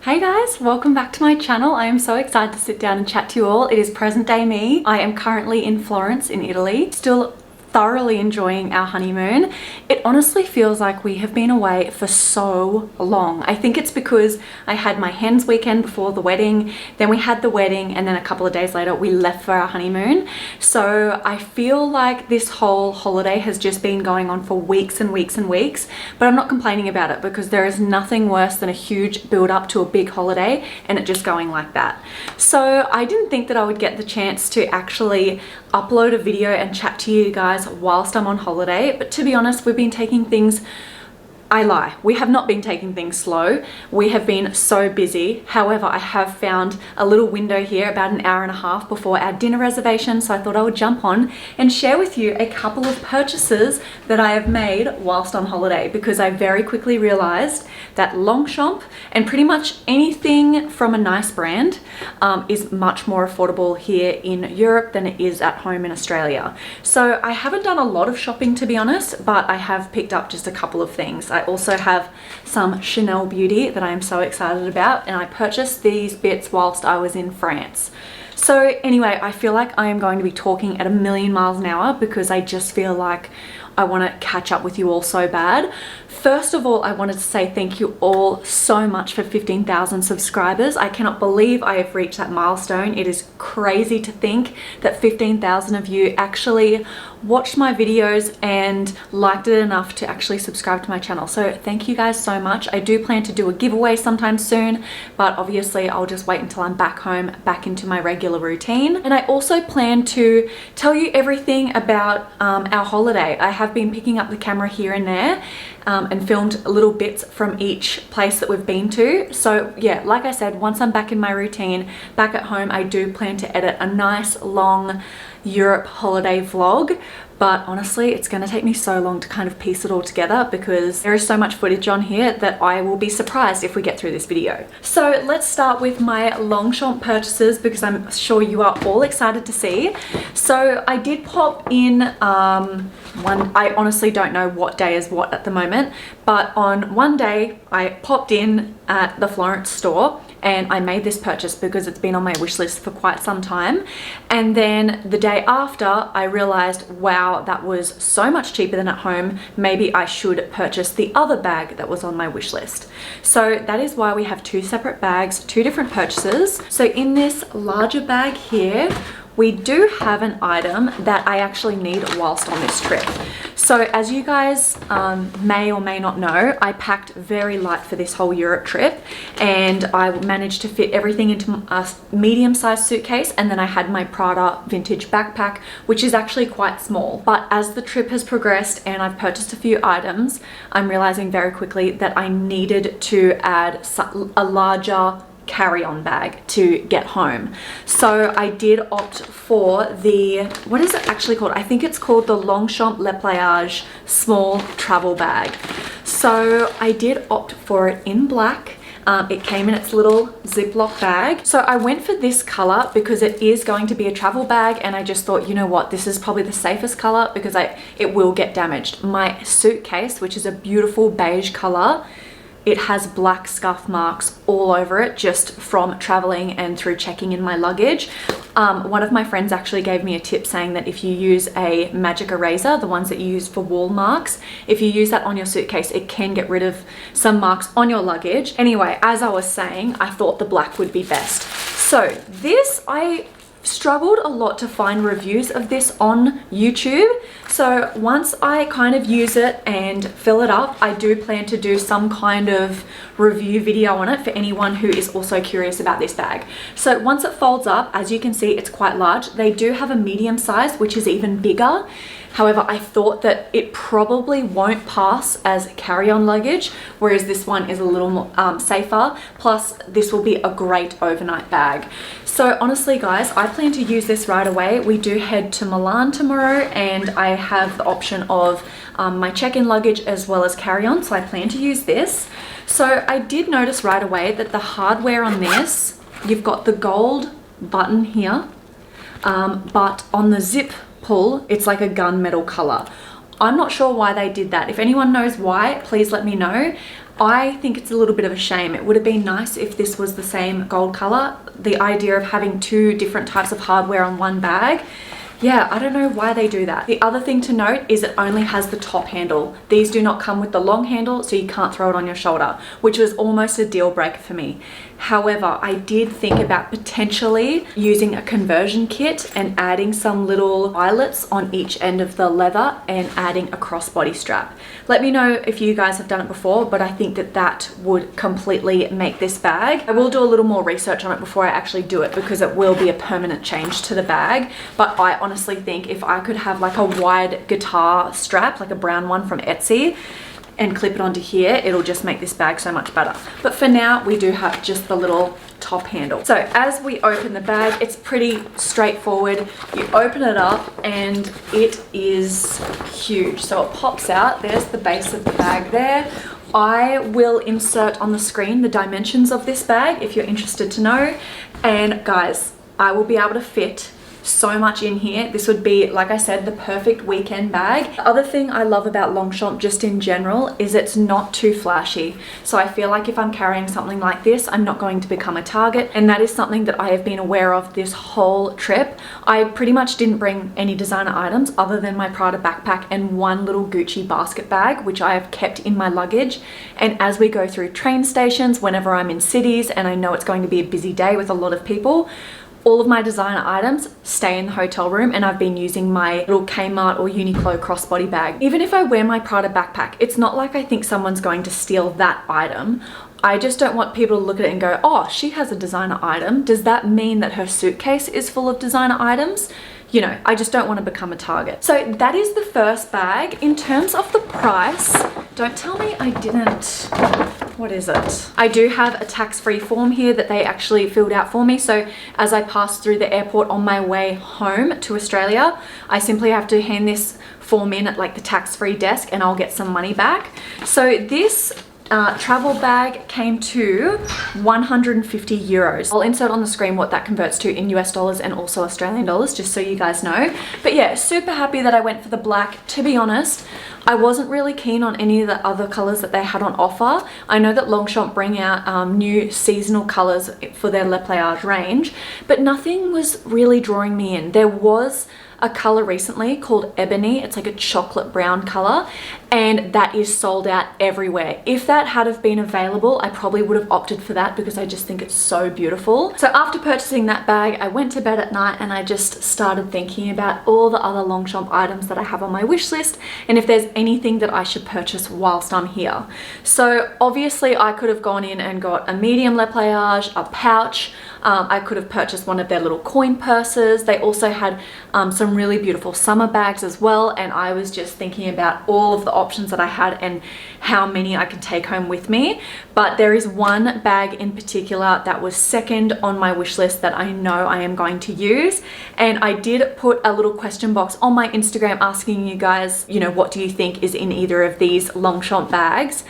Hey guys, welcome back to my channel. I am so excited to sit down and chat to you all. It is present day me. I am currently in Florence in Italy, still thoroughly enjoying our honeymoon. It honestly feels like we have been away for so long. I think it's because I had my hens weekend before the wedding, then we had the wedding, and then a couple of days later we left for our honeymoon. So I feel like this whole holiday has just been going on for weeks and weeks and weeks, but I'm not complaining about it because there is nothing worse than a huge build up to a big holiday and it just going like that. So I didn't think that I would get the chance to actually upload a video and chat to you guys whilst I'm on holiday, but to be honest, we've been taking things, I lie, we have not been taking things slow. We have been so busy. However, I have found a little window here about an hour and a half before our dinner reservation, so I thought I would jump on and share with you a couple of purchases that I have made whilst on holiday, because I very quickly realized that Longchamp and pretty much anything from a nice brand is much more affordable here in Europe than it is at home in Australia. So I haven't done a lot of shopping, to be honest, but I have picked up just a couple of things. I also have some Chanel beauty that I am so excited about, and I purchased these bits whilst I was in France. So anyway, I feel like I am going to be talking at a million miles an hour because I just feel like I want to catch up with you all so bad. First of all, I wanted to say thank you all so much for 15,000 subscribers. I cannot believe I have reached that milestone. It is crazy to think that 15,000 of you actually watched my videos and liked it enough to actually subscribe to my channel. So thank you guys so much. I do plan to do a giveaway sometime soon, but obviously I'll just wait until I'm back home, back into my regular routine. And I also plan to tell you everything about our holiday. I have been picking up the camera here and there and filmed little bits from each place that we've been to. So yeah, like I said, once I'm back in my routine, back at home, I do plan to edit a nice long Europe holiday vlog. But honestly, it's going to take me so long to kind of piece it all together because there is so much footage on here that I will be surprised if we get through this video. So let's start with my Longchamp purchases because I'm sure you are all excited to see. So I did pop in I honestly don't know what day is what at the moment, but on one day I popped in at the Florence store and I made this purchase because it's been on my wish list for quite some time. And then the day after I realized, wow, that was so much cheaper than at home. Maybe I should purchase the other bag that was on my wish list. So that is why we have two separate bags, two different purchases. So in this larger bag here, we do have an item that I actually need whilst on this trip. So as you guys may or may not know, I packed very light for this whole Europe trip, and I managed to fit everything into a medium-sized suitcase, and then I had my Prada vintage backpack, which is actually quite small. But as the trip has progressed and I've purchased a few items, I'm realizing very quickly that I needed to add a larger carry-on bag to get home. So I did opt for the, what is it actually called? I think it's called the Longchamp Le Pliage small travel bag. So I did opt for it in black. It came in its little Ziploc bag. So I went for this color because it is going to be a travel bag, and I just thought, you know what, this is probably the safest color because it will get damaged. My suitcase, which is a beautiful beige color, it has black scuff marks all over it just from traveling and through checking in my luggage. One of my friends actually gave me a tip saying that if you use a magic eraser, the ones that you use for wall marks, if you use that on your suitcase, it can get rid of some marks on your luggage. Anyway, as I was saying, I thought the black would be best. So this, I struggled a lot to find reviews of this on YouTube. So once I kind of use it and fill it up, I do plan to do some kind of review video on it for anyone who is also curious about this bag. So once it folds up, as you can see, it's quite large. They do have a medium size, which is even bigger. However, I thought that it probably won't pass as carry-on luggage, whereas this one is a little more safer. Plus, this will be a great overnight bag. So honestly, guys, I plan to use this right away. We do head to Milan tomorrow, and I have the option of my check-in luggage as well as carry-on, so I plan to use this. So I did notice right away that the hardware on this, you've got the gold button here, but on the zip pull, it's like a gunmetal color. I'm not sure why they did that. If anyone knows why, please let me know. I think it's a little bit of a shame. It would have been nice if this was the same gold color. The idea of having two different types of hardware on one bag, yeah, I don't know why they do that. The other thing to note is it only has the top handle. These do not come with the long handle, so you can't throw it on your shoulder, which was almost a deal breaker for me. However, I did think about potentially using a conversion kit and adding some little eyelets on each end of the leather and adding a crossbody strap. Let me know if you guys have done it before, but I think that that would completely make this bag. I will do a little more research on it before I actually do it because it will be a permanent change to the bag. But I honestly think if I could have like a wide guitar strap, like a brown one from Etsy, and clip it onto here, it'll just make this bag so much better. But for now, we do have just the little top handle. So as we open the bag, it's pretty straightforward. You open it up and it is huge. So it pops out. There's the base of the bag there. I will insert on the screen the dimensions of this bag if you're interested to know. And guys, I will be able to fit so much in here. This would be, like I said, the perfect weekend bag. The other thing I love about Longchamp just in general is it's not too flashy. So I feel like if I'm carrying something like this, I'm not going to become a target. And that is something that I have been aware of this whole trip. I pretty much didn't bring any designer items other than my Prada backpack and one little Gucci basket bag, which I have kept in my luggage. And as we go through train stations, whenever I'm in cities and I know it's going to be a busy day with a lot of people, all of my designer items stay in the hotel room, and I've been using my little Kmart or Uniqlo crossbody bag. Even if I wear my Prada backpack, it's not like I think someone's going to steal that item. I just don't want people to look at it and go, oh, she has a designer item. Does that mean that her suitcase is full of designer items? You know, I just don't want to become a target. So that is the first bag. In terms of the price, don't tell me I didn't, what is it? I do have a tax-free form here that they actually filled out for me. So as I pass through the airport on my way home to Australia, I simply have to hand this form in at like the tax-free desk and I'll get some money back. So this travel bag came to 150 euros. I'll insert on the screen what that converts to in US dollars and also Australian dollars, just so you guys know. But yeah, super happy that I went for the black. To be honest, I wasn't really keen on any of the other colors that they had on offer. I know that Longchamp bring out new seasonal colors for their Le Pliage range, but nothing was really drawing me in. There was a color recently called Ebony. It's like a chocolate brown color, and that is sold out everywhere. If that had have been available, I probably would have opted for that because I just think it's so beautiful. So after purchasing that bag, I went to bed at night and I just started thinking about all the other Longchamp items that I have on my wish list and if there's anything that I should purchase whilst I'm here. So obviously I could have gone in and got a medium Le Pliage, a pouch. I could have purchased one of their little coin purses. They also had some really beautiful summer bags as well, and I was just thinking about all of the options that I had and how many I could take home with me. But there is one bag in particular that was second on my wish list that I know I am going to use, and I did put a little question box on my Instagram asking you guys, you know, what do you think is in either of these Longchamp bags,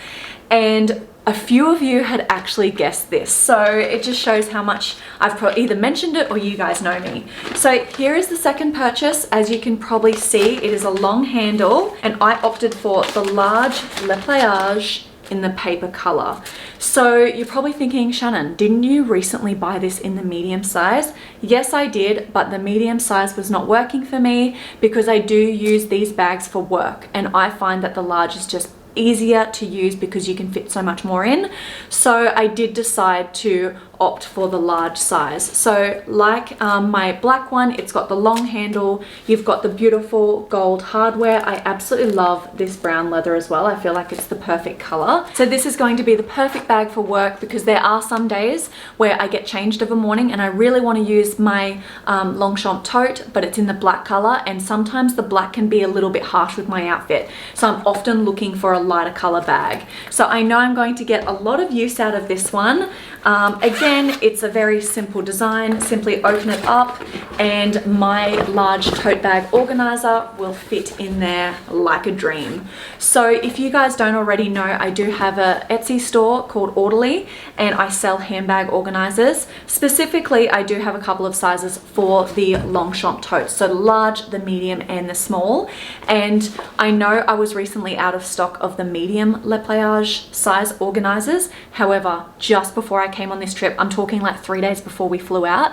and a few of you had actually guessed this, so it just shows how much I've either mentioned it or you guys know me. So here is the second purchase. As you can probably see, it is a long handle, and I opted for the large Le Pliage in the paper color. So you're probably thinking, Shannon, didn't you recently buy this in the medium size? Yes, I did, but the medium size was not working for me because I do use these bags for work, and I find that the large is just easier to use because you can fit so much more in. So I did decide to opt for the large size. So like my black one, it's got the long handle, you've got the beautiful gold hardware. I absolutely love this brown leather as well. I feel like it's the perfect color. So this is going to be the perfect bag for work because there are some days where I get changed of a morning and I really want to use my Longchamp tote, but it's in the black color, and sometimes the black can be a little bit harsh with my outfit. So I'm often looking for a lighter color bag. So I know I'm going to get a lot of use out of this one. Again, it's a very simple design. Simply open it up and my large tote bag organizer will fit in there like a dream. So if you guys don't already know, I do have a Etsy store called Orderly, and I sell handbag organizers. Specifically, I do have a couple of sizes for the Longchamp totes, so the large, the medium, and the small. And I know I was recently out of stock of of the medium Le Pliage size organizers. However, just before I came on this trip, I'm talking like 3 days before we flew out,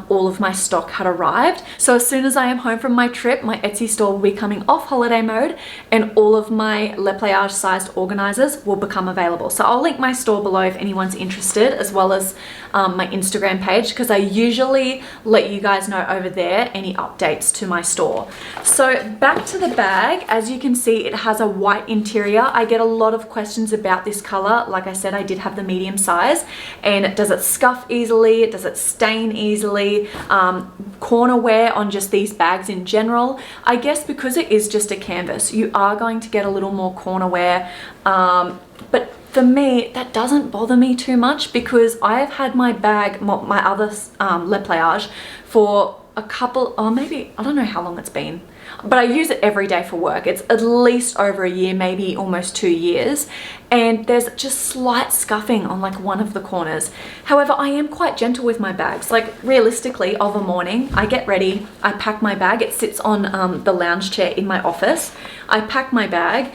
all of my stock had arrived. So as soon as I am home from my trip, my Etsy store will be coming off holiday mode and all of my Le Pliage sized organizers will become available. So I'll link my store below if anyone's interested, as well as my Instagram page, because I usually let you guys know over there any updates to my store. So back to the bag, as you can see, it has a white interior. I get a lot of questions about this color. Like I said, I did have the medium size. And does it scuff easily? Does it stain easily? Corner wear on just these bags in general. I guess because it is just a canvas, you are going to get a little more corner wear. But for me, that doesn't bother me too much because I have had my bag, my other Le Pliage, for a couple, or maybe, I don't know how long it's been, but I use it every day for work. It's at least over a year, maybe almost 2 years. And there's just slight scuffing on like one of the corners. However, I am quite gentle with my bags. Like realistically, of a morning, I get ready, I pack my bag. It sits on the lounge chair in my office. I pack my bag.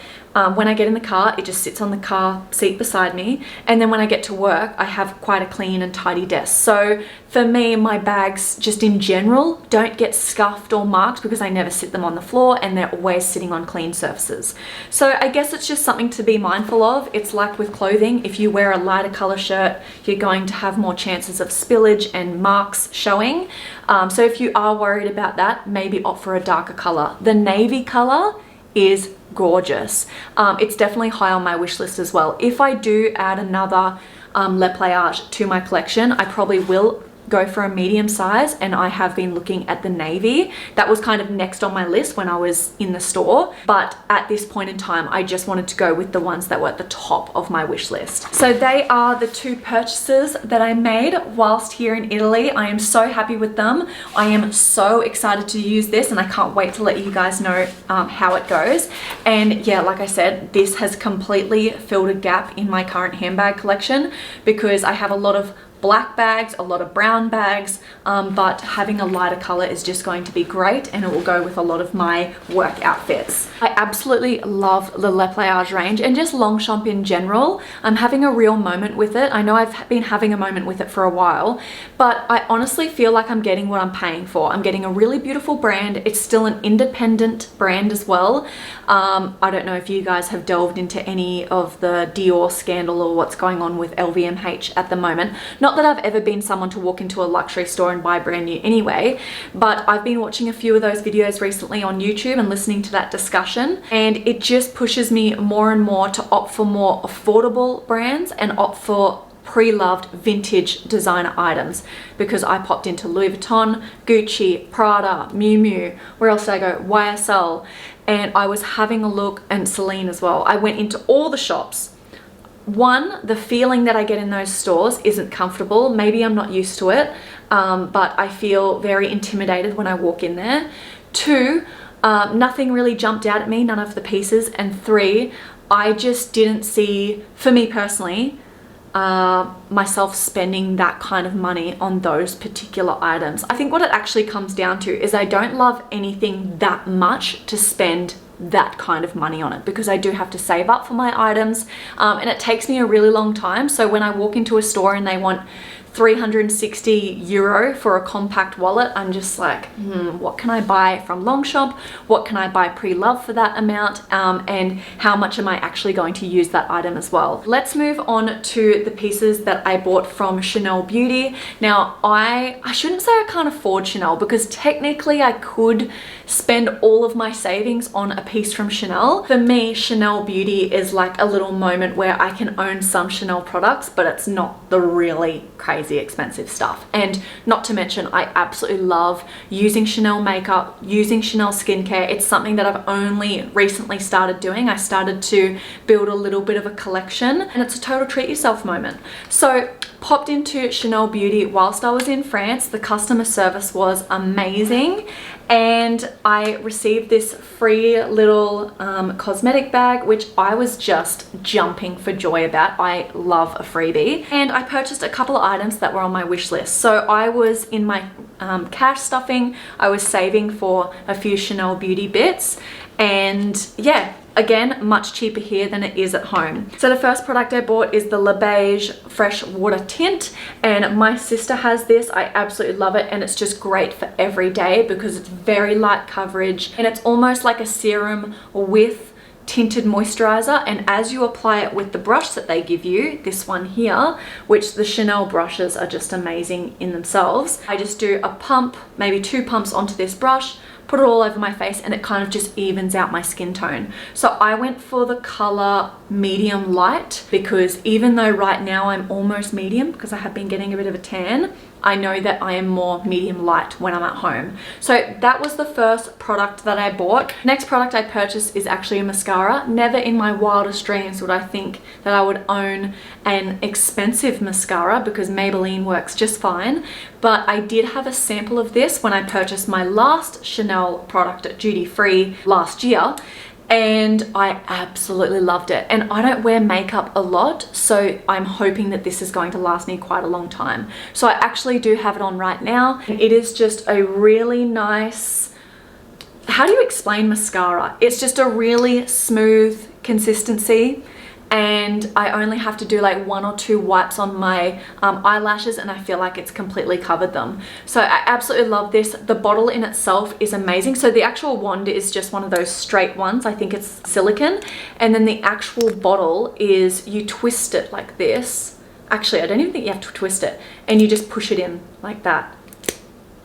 When I get in the car, it just sits on the car seat beside me. And then when I get to work, I have quite a clean and tidy desk. So for me, my bags just in general don't get scuffed or marked because I never sit them on the floor and they're always sitting on clean surfaces. So I guess it's just something to be mindful of. It's like with clothing, if you wear a lighter color shirt, you're going to have more chances of spillage and marks showing. So if you are worried about that, maybe opt for a darker color. The navy color is gorgeous. It's definitely high on my wish list as well. If I do add another Le Pliage to my collection, I probably will go for a medium size, and I have been looking at the navy. That was kind of next on my list when I was in the store, but at this point in time I just wanted to go with the ones that were at the top of my wish list. So they are the 2 purchases that I made whilst here in Italy. I am so happy with them. I am so excited to use this and I can't wait to let you guys know how it goes. And yeah, like I said, this has completely filled a gap in my current handbag collection because I have a lot of black bags, a lot of brown bags, but having a lighter color is just going to be great and it will go with a lot of my work outfits. I absolutely love the Le Pliage range and just Longchamp in general. I'm having a real moment with it. I know I've been having a moment with it for a while, but I honestly feel like I'm getting what I'm paying for. I'm getting a really beautiful brand. It's still an independent brand as well. I don't know if you guys have delved into any of the Dior scandal or what's going on with LVMH at the moment. Not that I've ever been someone to walk into a luxury store and buy brand new anyway, but I've been watching a few of those videos recently on YouTube and listening to that discussion, and it just pushes me more and more to opt for more affordable brands and opt for pre-loved vintage designer items, because I popped into Louis Vuitton, Gucci, Prada, Miu Miu, where else did I go? YSL, and I was having a look, and Celine as well. I went into all the shops. One, the feeling that I get in those stores isn't comfortable. Maybe I'm not used to it, but I feel very intimidated when I walk in there. 2, nothing really jumped out at me, none of the pieces. And 3, I just didn't see, for me personally, myself spending that kind of money on those particular items. I think what it actually comes down to is I don't love anything that much to spend that kind of money on it, because I do have to save up for my items, and it takes me a really long time. So when I walk into a store and they want 360 euro for a compact wallet, I'm just like, what can I buy from Longchamp? What can I buy pre-loved for that amount? And how much am I actually going to use that item as well? Let's move on to the pieces that I bought from Chanel Beauty. Now, I shouldn't say I can't afford Chanel, because technically I could spend all of my savings on a piece from Chanel. For me, Chanel Beauty is like a little moment where I can own some Chanel products, but it's not the really crazy expensive stuff. And not to mention, I absolutely love using Chanel makeup, using Chanel skincare. It's something that I've only recently started doing. I started to build a little bit of a collection, and it's a total treat yourself moment. So popped into Chanel Beauty whilst I was in France. The customer service was amazing, and I received this free little cosmetic bag, which I was just jumping for joy about. I love a freebie, and I purchased a couple of items that were on my wish list. So I was in my cash stuffing, I was saving for a few Chanel Beauty bits, and yeah, Again, much cheaper here than it is at home. So the first product I bought is the Le Pliage Fresh Water Tint, and my sister has this. I absolutely love it, and it's just great for every day because it's very light coverage and it's almost like a serum with tinted moisturizer. And as you apply it with the brush that they give you, this one here, which the Chanel brushes are just amazing in themselves, I just do a pump, maybe 2 pumps onto this brush, put it all over my face, and it kind of just evens out my skin tone. So I went for the color medium light because even though right now I'm almost medium because I have been getting a bit of a tan, I know that I am more medium light when I'm at home. So that was the first product that I bought. Next product I purchased is actually a mascara. Never in my wildest dreams would I think that I would own an expensive mascara because Maybelline works just fine. But I did have a sample of this when I purchased my last Chanel product at Duty Free last year, and I absolutely loved it. And I don't wear makeup a lot, so I'm hoping that this is going to last me quite a long time. So I actually do have it on right now. It is just a really nice, how do you explain mascara? It's just a really smooth consistency, and I only have to do like 1 or 2 wipes on my eyelashes and I feel like it's completely covered them. So I absolutely love this. The bottle in itself is amazing. So the actual wand is just one of those straight ones. I think it's silicone. And then the actual bottle is, you twist it like this. Actually, I don't even think you have to twist it. And you just push it in like that.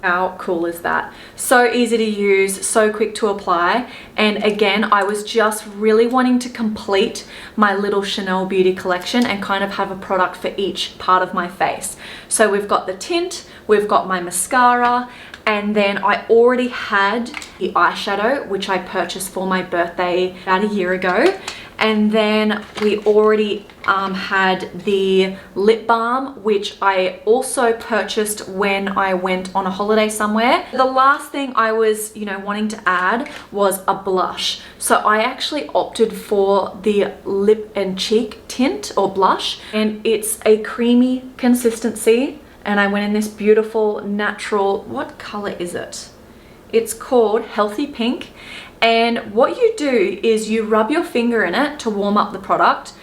How cool is that? So easy to use, so quick to apply. And again, I was just really wanting to complete my little Chanel beauty collection and kind of have a product for each part of my face. So we've got the tint, we've got my mascara, and then I already had the eyeshadow, which I purchased for my birthday about a year ago. And then we already had the lip balm, which I also purchased when I went on a holiday somewhere. The last thing I was, wanting to add was a blush. So I actually opted for the lip and cheek tint or blush, and it's a creamy consistency. And I went in this beautiful natural, what color is it? It's called Healthy Pink. And what you do is you rub your finger in it to warm up the product.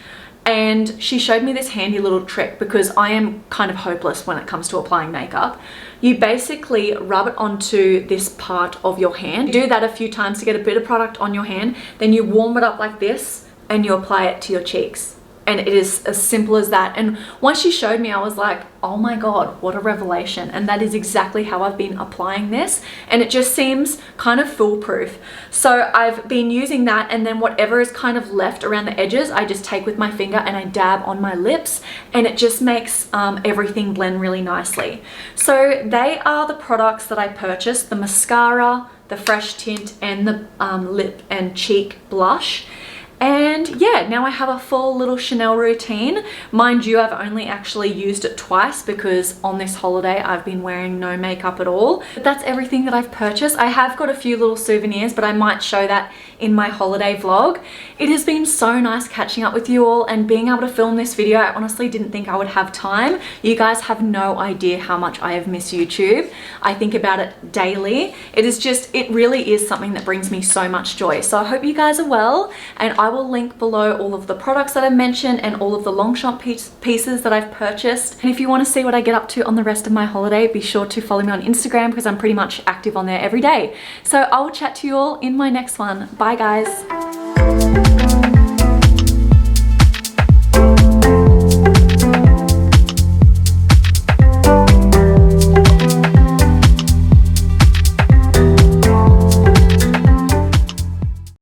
And she showed me this handy little trick because I am kind of hopeless when it comes to applying makeup. You basically rub it onto this part of your hand. You do that a few times to get a bit of product on your hand. Then you warm it up like this and you apply it to your cheeks. And it is as simple as that. And once she showed me, I was like, oh my God, what a revelation. And that is exactly how I've been applying this. And it just seems kind of foolproof. So I've been using that, and then whatever is kind of left around the edges, I just take with my finger and I dab on my lips, and it just makes everything blend really nicely. So they are the products that I purchased: the mascara, the fresh tint, and the lip and cheek blush. And yeah, now I have a full little Chanel routine. Mind you, I've only actually used it twice because on this holiday I've been wearing no makeup at all. But that's everything that I've purchased. I have got a few little souvenirs, but I might show that in my holiday vlog. It has been so nice catching up with you all and being able to film this video. I honestly didn't think I would have time. You guys have no idea how much I have missed YouTube. I think about it daily. It really is something that brings me so much joy. So I hope you guys are well, and I will link below all of the products that I mentioned and all of the Longchamp pieces that I've purchased. And if you want to see what I get up to on the rest of my holiday, be sure to follow me on Instagram because I'm pretty much active on there every day. So I will chat to you all in my next one. Bye guys.